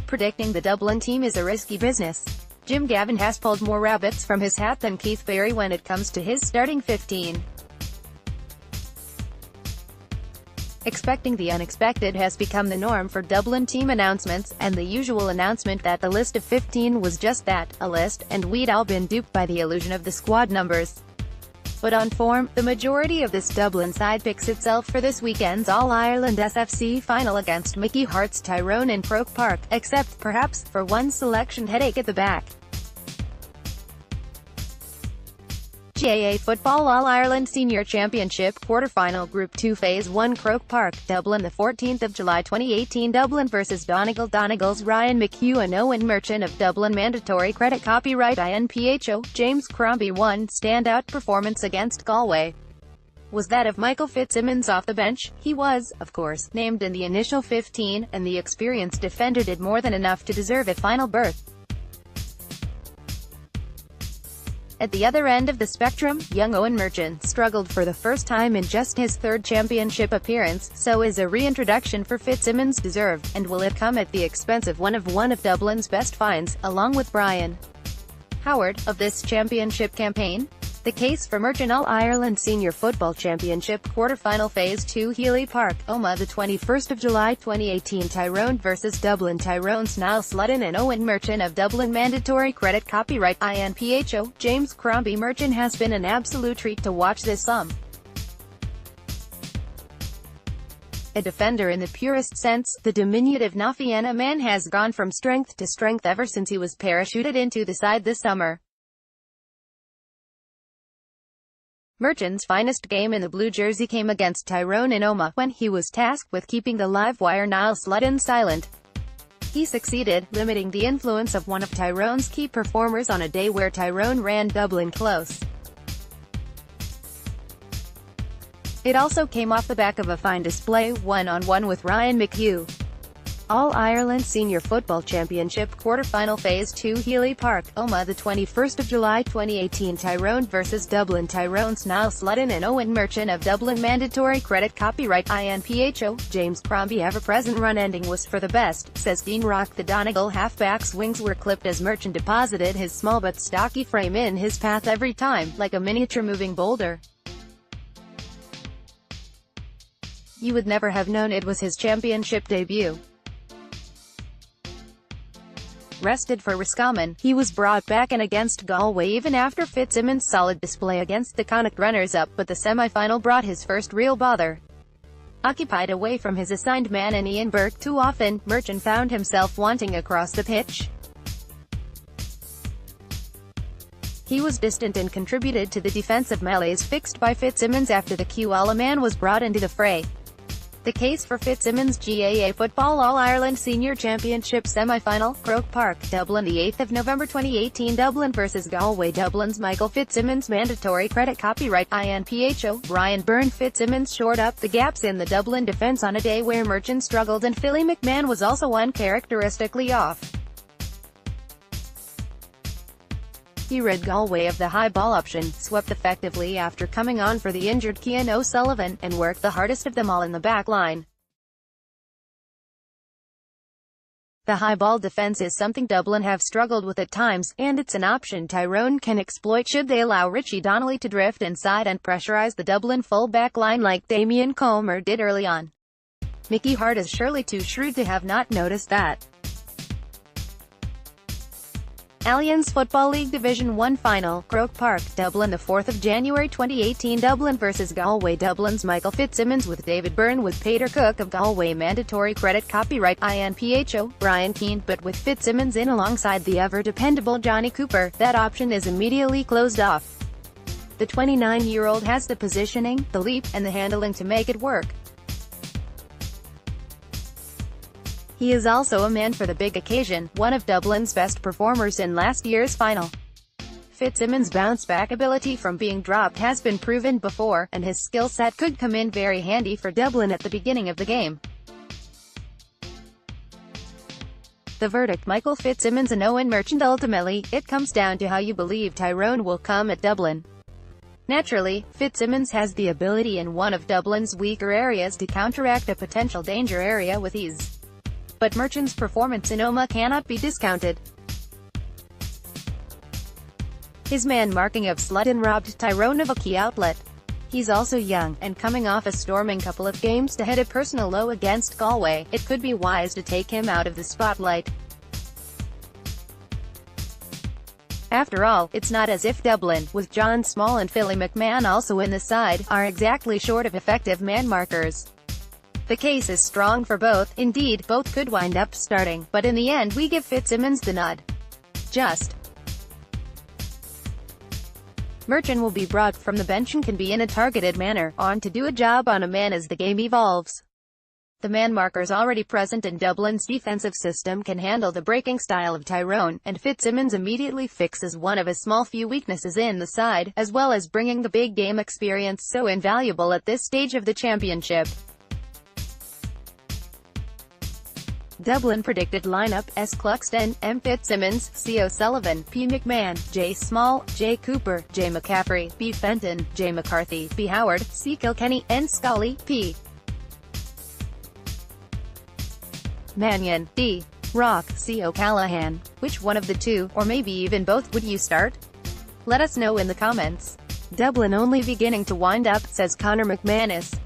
predicting the Dublin team is a risky business. Gavin has pulled more rabbits from his hat than Keith Barry when it comes to his starting 15. Expecting the unexpected has become the norm for Dublin team announcements, and the usual announcement that the list of 15 was just that, a list, and we'd all been duped by the illusion of the squad numbers. But on form, the majority of this Dublin side picks itself for this weekend's All-Ireland SFC Final against Mickey Harte's Tyrone in Croke Park, except, perhaps, for one selection headache at the back. GAA Football All-Ireland Senior Championship Quarter-Final Group 2 Phase 1 Croke Park, Dublin the 14th of July 2018 Dublin vs Donegal. Donegal's Ryan McHugh and Owen Murchan of Dublin. Mandatory credit copyright INPHO. James Crombie. One standout performance against Galway was that of Michael Fitzsimons off the bench. He was, of course, named in the initial 15, and the experienced defender did more than enough to deserve a final berth. At the other end of the spectrum, young Owen Murchan struggled for the first time in just his third championship appearance, so is a reintroduction for Fitzsimons deserved, and will it come at the expense of one of Dublin's best finds, along with Brian Howard, of this championship campaign? The case for Murchan. All-Ireland Senior Football Championship Quarter-Final Phase 2 Healy Park, Omagh the 21st of July 2018 Tyrone vs Dublin. Tyrone's Niall Sludden and Owen Murchan of Dublin. Mandatory credit copyright INPHO. James Crombie. Murchan has been an absolute treat to watch this A defender in the purest sense, the diminutive Nafiana man has gone from strength to strength ever since he was parachuted into the side this summer. Murchan's finest game in the blue jersey came against Tyrone in Omagh, when he was tasked with keeping the live wire Niall Sludden silent. He succeeded, limiting the influence of one of Tyrone's key performers on a day where Tyrone ran Dublin close. It also came off the back of a fine display, one-on-one with Ryan McHugh. All-Ireland Senior Football Championship Quarter-Final Phase 2 Healy Park, Omagh the 21st of July 2018 Tyrone vs Dublin. Tyrone's Niall Sludden and Owen Murchan of Dublin. Mandatory credit copyright INPHO. James Crombie. Ever-present run ending was for the best, says Dean Rock. The Donegal halfback's wings were clipped as Murchan deposited his small but stocky frame in his path every time, like a miniature moving boulder. You would never have known it was his championship debut. Rested for Roscommon, he was brought back in against Galway even after Fitzsimons' solid display against the Connacht runners-up, but the semi-final brought his first real bother. Occupied away from his assigned man and Ian Burke too often, Murchan found himself wanting across the pitch. He was distant and contributed to the defensive melees fixed by Fitzsimons after the QL man was brought into the fray. The case for Fitzsimons. GAA Football All-Ireland Senior Championship Semi-Final, Croke Park, Dublin the 8th of November 2018 Dublin vs Galway. Dublin's Michael Fitzsimons. Mandatory credit copyright INPHO. Ryan Byrne. Fitzsimons shored up the gaps in the Dublin defence on a day where Murchan struggled and Philly McMahon was also uncharacteristically off. He rid Galway of the high ball option, swept effectively after coming on for the injured Cian O'Sullivan, and worked the hardest of them all in the back line. The high ball defence is something Dublin have struggled with at times, and it's an option Tyrone can exploit should they allow Richie Donnelly to drift inside and pressurise the Dublin full-back line like Damien Comer did early on. Mickey Harte is surely too shrewd to have not noticed that. Alliance Football League Division 1 Final, Croke Park, Dublin the 4th of January 2018 Dublin vs Galway. Dublin's Michael Fitzsimons with David Byrne with Peter Cook of Galway. Mandatory credit copyright INPHO. Brian Keane. But with Fitzsimons in alongside the ever-dependable Johnny Cooper, that option is immediately closed off. The 29-year-old has the positioning, the leap, and the handling to make it work. He is also a man for the big occasion, one of Dublin's best performers in last year's final. Fitzsimons' bounce-back ability from being dropped has been proven before, and his skill set could come in very handy for Dublin at the beginning of the game. The verdict: Michael Fitzsimons and Owen Murchan. Ultimately, it comes down to how you believe Tyrone will come at Dublin. Naturally, Fitzsimons has the ability in one of Dublin's weaker areas to counteract a potential danger area with ease. but Murchan's performance in Omagh cannot be discounted. His man-marking of Sludden robbed Tyrone of a key outlet. He's also young, and coming off a storming couple of games to head a personal low against Galway, it could be wise to take him out of the spotlight. After all, it's not as if Dublin, with John Small and Philly McMahon also in the side, are exactly short of effective man-markers. The case is strong for both. Indeed, both could wind up starting, but in the end we give Fitzsimons the nod. Murchan will be brought from the bench and can be in a targeted manner, on to do a job on a man as the game evolves. The man markers already present in Dublin's defensive system can handle the breaking style of Tyrone, and Fitzsimons immediately fixes one of a small few weaknesses in the side, as well as bringing the big game experience so invaluable at this stage of the championship. Dublin predicted lineup: S. Cluxton, M. Fitzsimons, C. O'Sullivan, P. McMahon, J. Small, J. Cooper, J. McCaffrey, B. Fenton, J. McCarthy, B. Howard, C. Kilkenny, N. Scully, P. Mannion, D. Rock, C. O'Callaghan. Which one of the two, or maybe even both, would you start? Let us know in the comments. Dublin only beginning to wind up, says Conor McManus.